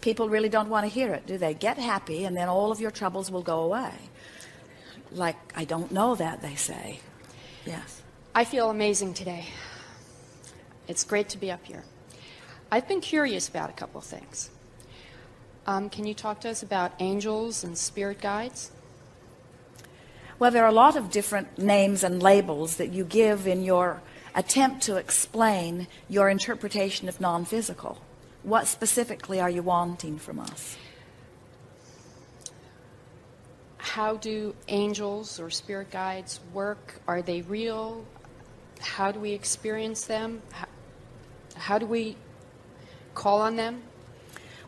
people really don't want to hear it, do they? Get happy and then all of your troubles will go away. Like, I don't know that, they say. Yes. I feel amazing today. It's great to be up here. I've been curious about a couple of things. Can you talk to us about angels and spirit guides? Well, there are a lot of different names and labels that you give in your attempt to explain your interpretation of non-physical. What specifically are you wanting from us? How do angels or spirit guides work? Are they real? How do we experience them? How do we call on them?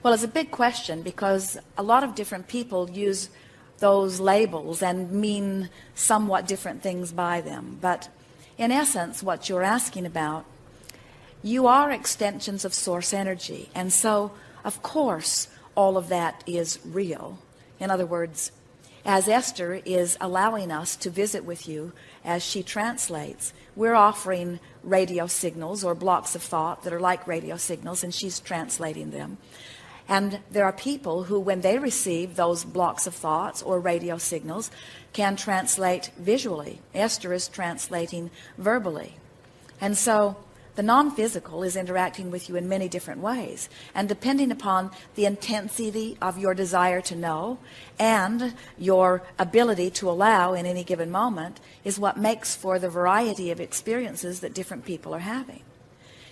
Well, it's a big question because a lot of different people use those labels and mean somewhat different things by them. But in essence, what you're asking about, you are extensions of source energy. And so, of course, all of that is real. In other words, as Esther is allowing us to visit with you as she translates, we're offering radio signals or blocks of thought that are like radio signals, and she's translating them. And there are people who, when they receive those blocks of thoughts or radio signals, can translate visually. Esther is translating verbally. And so the non-physical is interacting with you in many different ways. And depending upon the intensity of your desire to know and your ability to allow in any given moment is what makes for the variety of experiences that different people are having.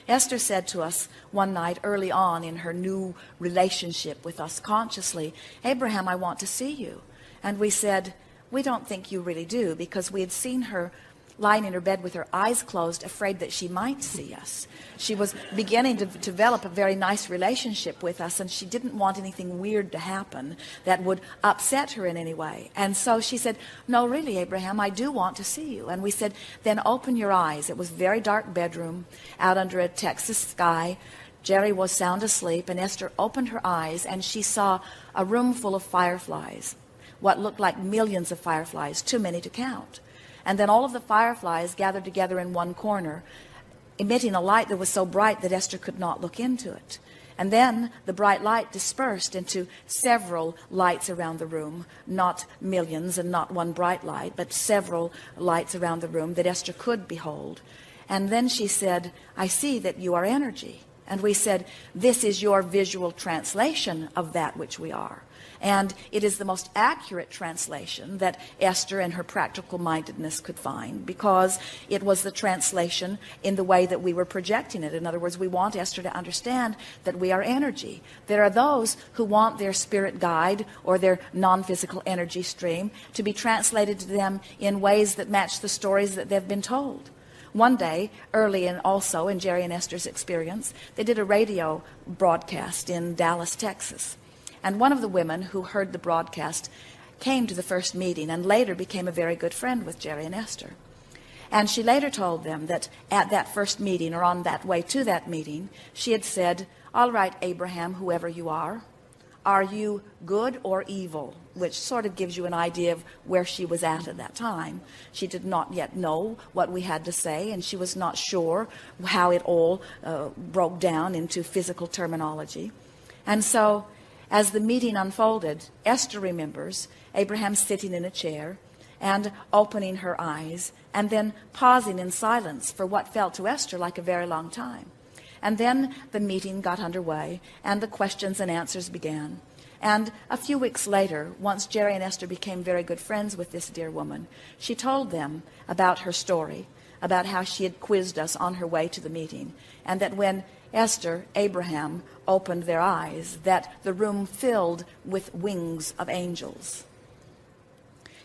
Esther said to us one night early on in her new relationship with us consciously, Abraham, I want to see you. And we said, we don't think you really do, because we had seen her lying in her bed with her eyes closed, afraid that she might see us. She was beginning to develop a very nice relationship with us, and she didn't want anything weird to happen that would upset her in any way. And so she said, no, really, Abraham, I do want to see you. And we said, then open your eyes. It was a very dark bedroom out under a Texas sky. Jerry was sound asleep, and Esther opened her eyes, and she saw a room full of fireflies, what looked like millions of fireflies, too many to count. And then all of the fireflies gathered together in one corner, emitting a light that was so bright that Esther could not look into it. And then the bright light dispersed into several lights around the room, not millions and not one bright light, but several lights around the room that Esther could behold. And then she said, I see that you are energy. And we said, this is your visual translation of that which we are. And it is the most accurate translation that Esther and her practical mindedness could find, because it was the translation in the way that we were projecting it. In other words, we want Esther to understand that we are energy. There are those who want their spirit guide or their non-physical energy stream to be translated to them in ways that match the stories that they've been told. One day, early and also in Jerry and Esther's experience, they did a radio broadcast in Dallas, Texas. And one of the women who heard the broadcast came to the first meeting and later became a very good friend with Jerry and Esther. And she later told them that at that first meeting, or on that way to that meeting, she had said, all right, Abraham, whoever you are you good or evil? Which sort of gives you an idea of where she was at that time. She did not yet know what we had to say, and she was not sure how it all broke down into physical terminology. And so as the meeting unfolded, Esther remembers Abraham sitting in a chair and opening her eyes and then pausing in silence for what felt to Esther like a very long time. And then the meeting got underway and the questions and answers began. And a few weeks later, once Jerry and Esther became very good friends with this dear woman, she told them about her story, about how she had quizzed us on her way to the meeting, and that when Esther, Abraham opened their eyes, that the room filled with wings of angels.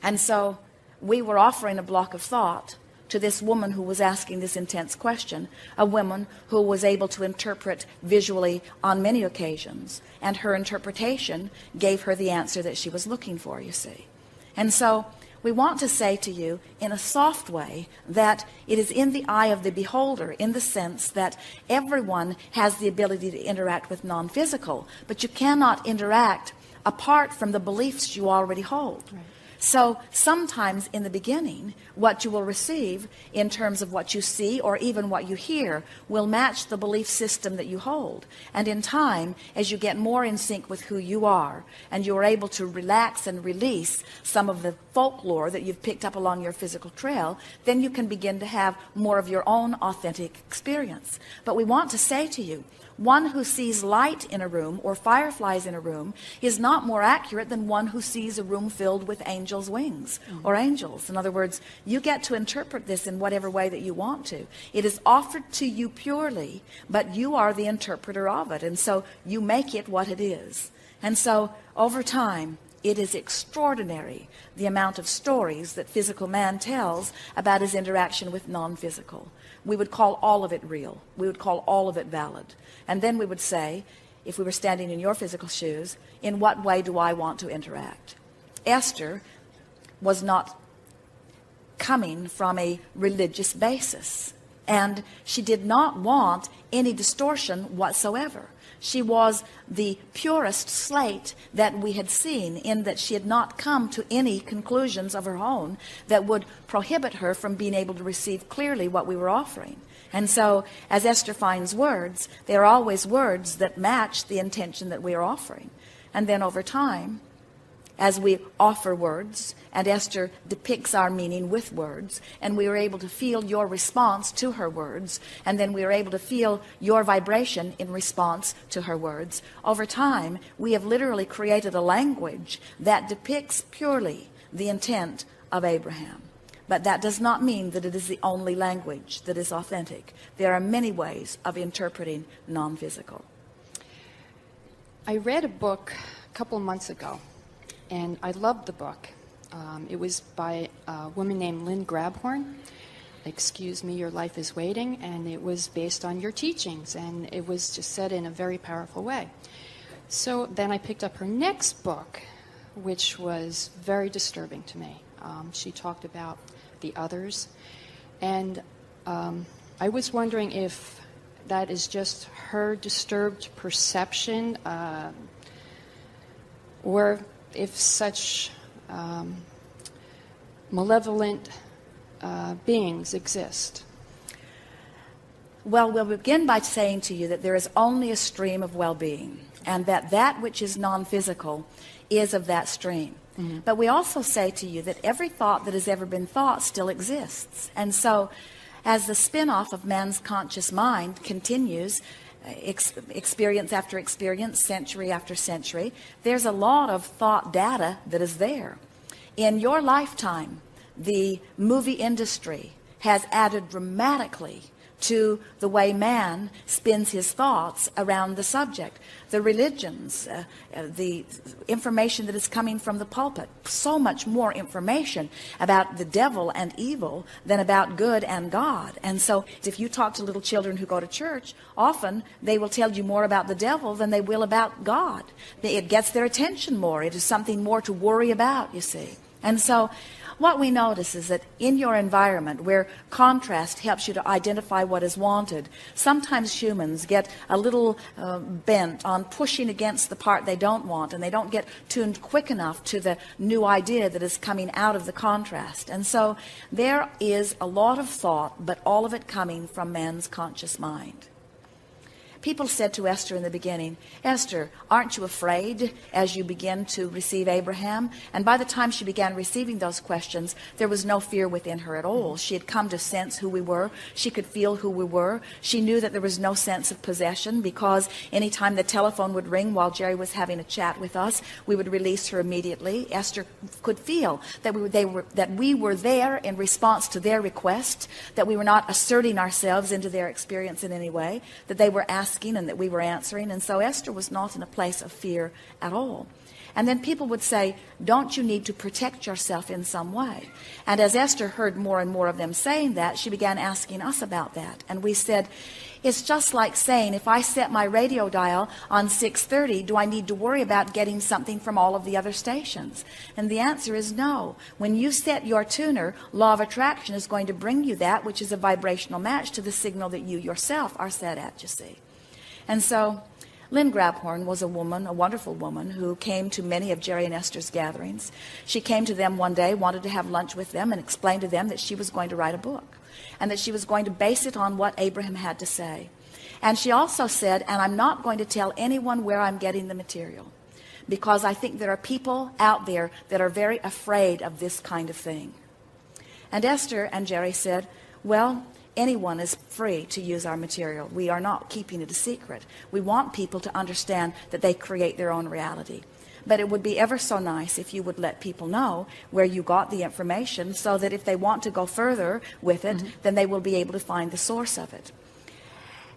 And so we were offering a block of thought to this woman who was asking this intense question, a woman who was able to interpret visually on many occasions, and her interpretation gave her the answer that she was looking for, you see. And so we want to say to you in a soft way that it is in the eye of the beholder, in the sense that everyone has the ability to interact with non-physical, but you cannot interact apart from the beliefs you already hold. Right. So sometimes in the beginning, what you will receive in terms of what you see or even what you hear will match the belief system that you hold. And in time, as you get more in sync with who you are, and you are able to relax and release some of the folklore that you've picked up along your physical trail, then you can begin to have more of your own authentic experience. But we want to say to you, one who sees light in a room or fireflies in a room is not more accurate than one who sees a room filled with angels' wings or angels. In other words, you get to interpret this in whatever way that you want to. It is offered to you purely, but you are the interpreter of it. And so you make it what it is. And so over time, it is extraordinary the amount of stories that physical man tells about his interaction with non-physical. We would call all of it real. We would call all of it valid. And then we would say, if we were standing in your physical shoes, in what way do I want to interact? Esther was not coming from a religious basis, and she did not want any distortion whatsoever. She was the purest slate that we had seen, in that she had not come to any conclusions of her own that would prohibit her from being able to receive clearly what we were offering. And so, as Esther finds words, they are always words that match the intention that we are offering. And then over time, as we offer words, and Esther depicts our meaning with words, and we are able to feel your response to her words, and then we are able to feel your vibration in response to her words. Over time, we have literally created a language that depicts purely the intent of Abraham. But that does not mean that it is the only language that is authentic. There are many ways of interpreting non-physical. I read a book a couple of months ago, and I loved the book. It was by a woman named Lynn Grabhorn. Excuse Me, Your Life is Waiting, and it was based on your teachings, and it was just said in a very powerful way. So then I picked up her next book, which was very disturbing to me. She talked about the others, and I was wondering if that is just her disturbed perception, or if such malevolent beings exist. Well, we'll begin by saying to you that there is only a stream of well-being, and that that which is non-physical is of that stream. Mm-hmm. But we also say to you that every thought that has ever been thought still exists. And so, as the spin-off of man's conscious mind continues, experience after experience, century after century, there's a lot of thought data that is there. In your lifetime, the movie industry has added dramatically to the way man spins his thoughts around the subject. The religions, the information that is coming from the pulpit, so much more information about the devil and evil than about good and God. And so if you talk to little children who go to church, often they will tell you more about the devil than they will about God. It gets their attention more. It is something more to worry about, you see. And so what we notice is that in your environment, where contrast helps you to identify what is wanted, sometimes humans get a little bent on pushing against the part they don't want, and they don't get tuned quick enough to the new idea that is coming out of the contrast. And so there is a lot of thought, but all of it coming from man's conscious mind. People said to Esther in the beginning, Esther, aren't you afraid as you begin to receive Abraham? And by the time she began receiving those questions, there was no fear within her at all. She had come to sense who we were. She could feel who we were. She knew that there was no sense of possession, because anytime the telephone would ring while Jerry was having a chat with us, we would release her immediately. Esther could feel that we were there in response to their request, that we were not asserting ourselves into their experience in any way, that they were asking and that we were answering. And so Esther was not in a place of fear at all. And then people would say, don't you need to protect yourself in some way? And as Esther heard more and more of them saying that, she began asking us about that. And we said, it's just like saying, if I set my radio dial on 630, do I need to worry about getting something from all of the other stations? And the answer is no. When you set your tuner, law of attraction is going to bring you that which is a vibrational match to the signal that you yourself are set at, you see. And so Lynn Grabhorn was a woman, a wonderful woman, who came to many of Jerry and Esther's gatherings. She came to them one day, wanted to have lunch with them, and explained to them that she was going to write a book, and that she was going to base it on what Abraham had to say. And she also said, and I'm not going to tell anyone where I'm getting the material, because I think there are people out there that are very afraid of this kind of thing. And Esther and Jerry said, well, anyone is free to use our material. We are not keeping it a secret. We want people to understand that they create their own reality. But it would be ever so nice if you would let people know where you got the information, so that if they want to go further with it, then they will be able to find the source of it.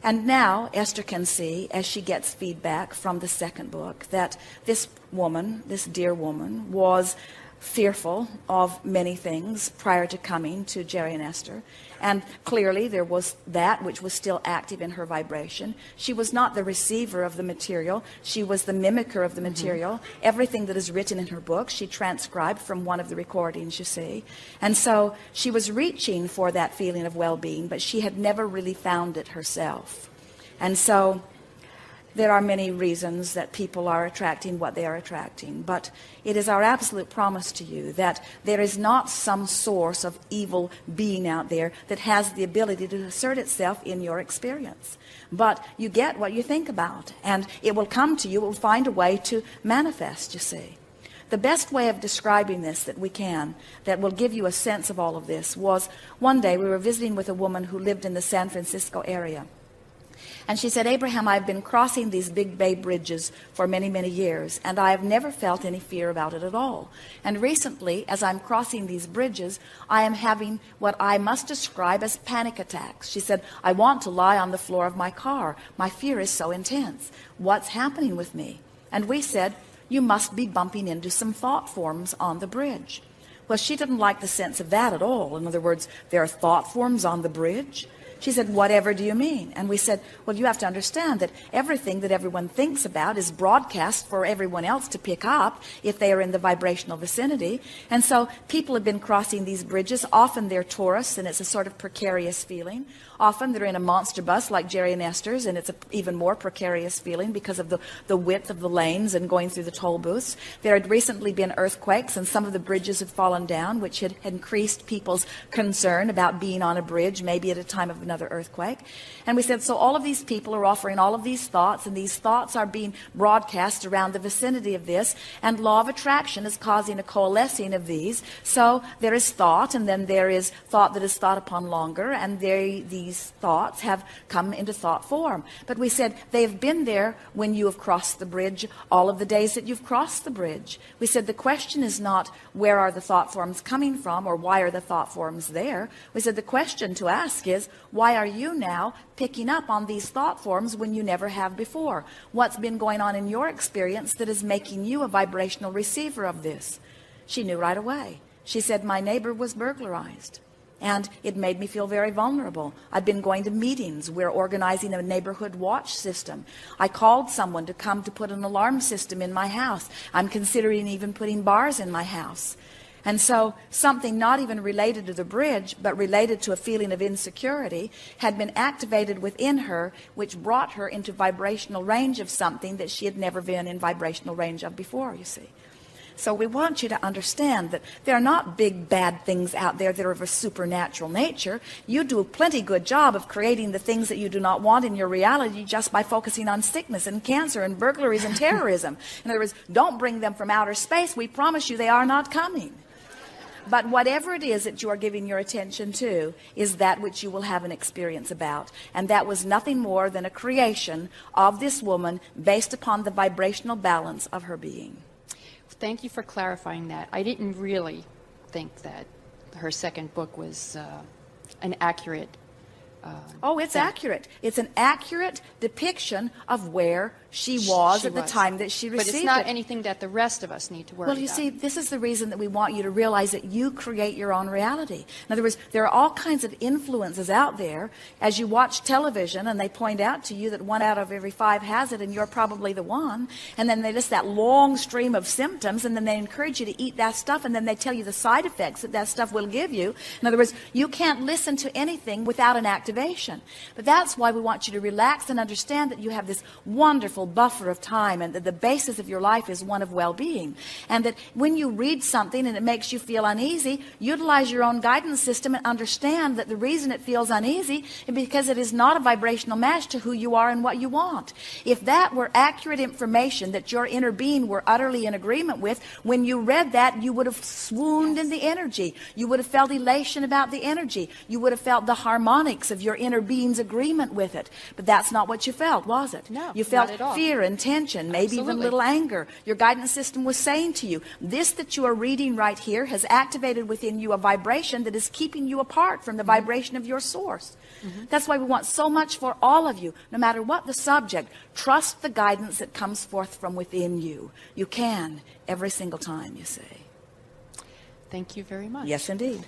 And now Esther can see, as she gets feedback from the second book, that this woman, this dear woman, was fearful of many things prior to coming to Jerry and Esther. And clearly there was that which was still active in her vibration. She was not the receiver of the material. She was the mimicker of the material. Everything that is written in her book, she transcribed from one of the recordings, you see. And so she was reaching for that feeling of well-being, but she had never really found it herself. And so there are many reasons that people are attracting what they are attracting, but it is our absolute promise to you that there is not some source of evil being out there that has the ability to assert itself in your experience. But you get what you think about, and it will come to you, it will find a way to manifest, you see. The best way of describing this that we can, that will give you a sense of all of this, was one day we were visiting with a woman who lived in the San Francisco area. And she said, Abraham, I've been crossing these big bay bridges for many, many years, and I have never felt any fear about it at all. And recently, as I'm crossing these bridges, I am having what I must describe as panic attacks. She said, I want to lie on the floor of my car. My fear is so intense. What's happening with me? And we said, you must be bumping into some thought forms on the bridge. Well, she didn't like the sense of that at all. In other words, there are thought forms on the bridge. She said, whatever do you mean? And we said, well, you have to understand that everything that everyone thinks about is broadcast for everyone else to pick up if they are in the vibrational vicinity. And so people have been crossing these bridges. Often they're tourists, and it's a sort of precarious feeling. Often they're in a monster bus like Jerry and Esther's, and it's an even more precarious feeling because of the width of the lanes and going through the toll booths. There had recently been earthquakes, and some of the bridges had fallen down, which had increased people's concern about being on a bridge, maybe at a time of another earthquake. And we said, so all of these people are offering all of these thoughts, and these thoughts are being broadcast around the vicinity of this, and law of attraction is causing a coalescing of these. So there is thought, and then there is thought that is thought upon longer, and these thoughts have come into thought form. But we said, they've been there when you have crossed the bridge, all of the days that you've crossed the bridge. We said, the question is not where are the thought forms coming from, or why are the thought forms there. We said, the question to ask is, why are you now picking up on these thought forms when you never have before? What's been going on in your experience that is making you a vibrational receiver of this? She knew right away. She said, my neighbor was burglarized, and it made me feel very vulnerable. I've been going to meetings. We're organizing a neighborhood watch system. I called someone to come to put an alarm system in my house. I'm considering even putting bars in my house. And so something not even related to the bridge, but related to a feeling of insecurity, had been activated within her, which brought her into vibrational range of something that she had never been in vibrational range of before, you see. So we want you to understand that there are not big bad things out there that are of a supernatural nature. You do a plenty good job of creating the things that you do not want in your reality just by focusing on sickness and cancer and burglaries and terrorism. In other words, don't bring them from outer space. We promise you they are not coming. But whatever it is that you are giving your attention to is that which you will have an experience about. And that was nothing more than a creation of this woman based upon the vibrational balance of her being. Thank you for clarifying that. I didn't really think that her second book was an accurate oh, it's accurate. It's an accurate depiction of where she was at the time that she received it. But it's not anything that the rest of us need to worry about. Well, you see, this is the reason that we want you to realize that you create your own reality. In other words, there are all kinds of influences out there. As you watch television and they point out to you that 1 out of every 5 has it and you're probably the one, and then they list that long stream of symptoms, and then they encourage you to eat that stuff, and then they tell you the side effects that that stuff will give you. In other words, you can't listen to anything without an activation. But that's why we want you to relax and understand that you have this wonderful wonderful buffer of time, and that the basis of your life is one of well-being. And that when you read something and it makes you feel uneasy, utilize your own guidance system and understand that the reason it feels uneasy is because it is not a vibrational match to who you are and what you want. If that were accurate information that your inner being were utterly in agreement with, when you read that, you would have swooned in the energy. You would have felt elation about the energy. You would have felt the harmonics of your inner being's agreement with it. But that's not what you felt, was it? No, you felt not at all. fear and tension, maybe even a little anger. Your guidance system was saying to you, this that you are reading right here has activated within you a vibration that is keeping you apart from the vibration of your source. That's why we want so much for all of you, no matter what the subject, trust the guidance that comes forth from within you. You can every single time, you see. Thank you very much. Yes, indeed.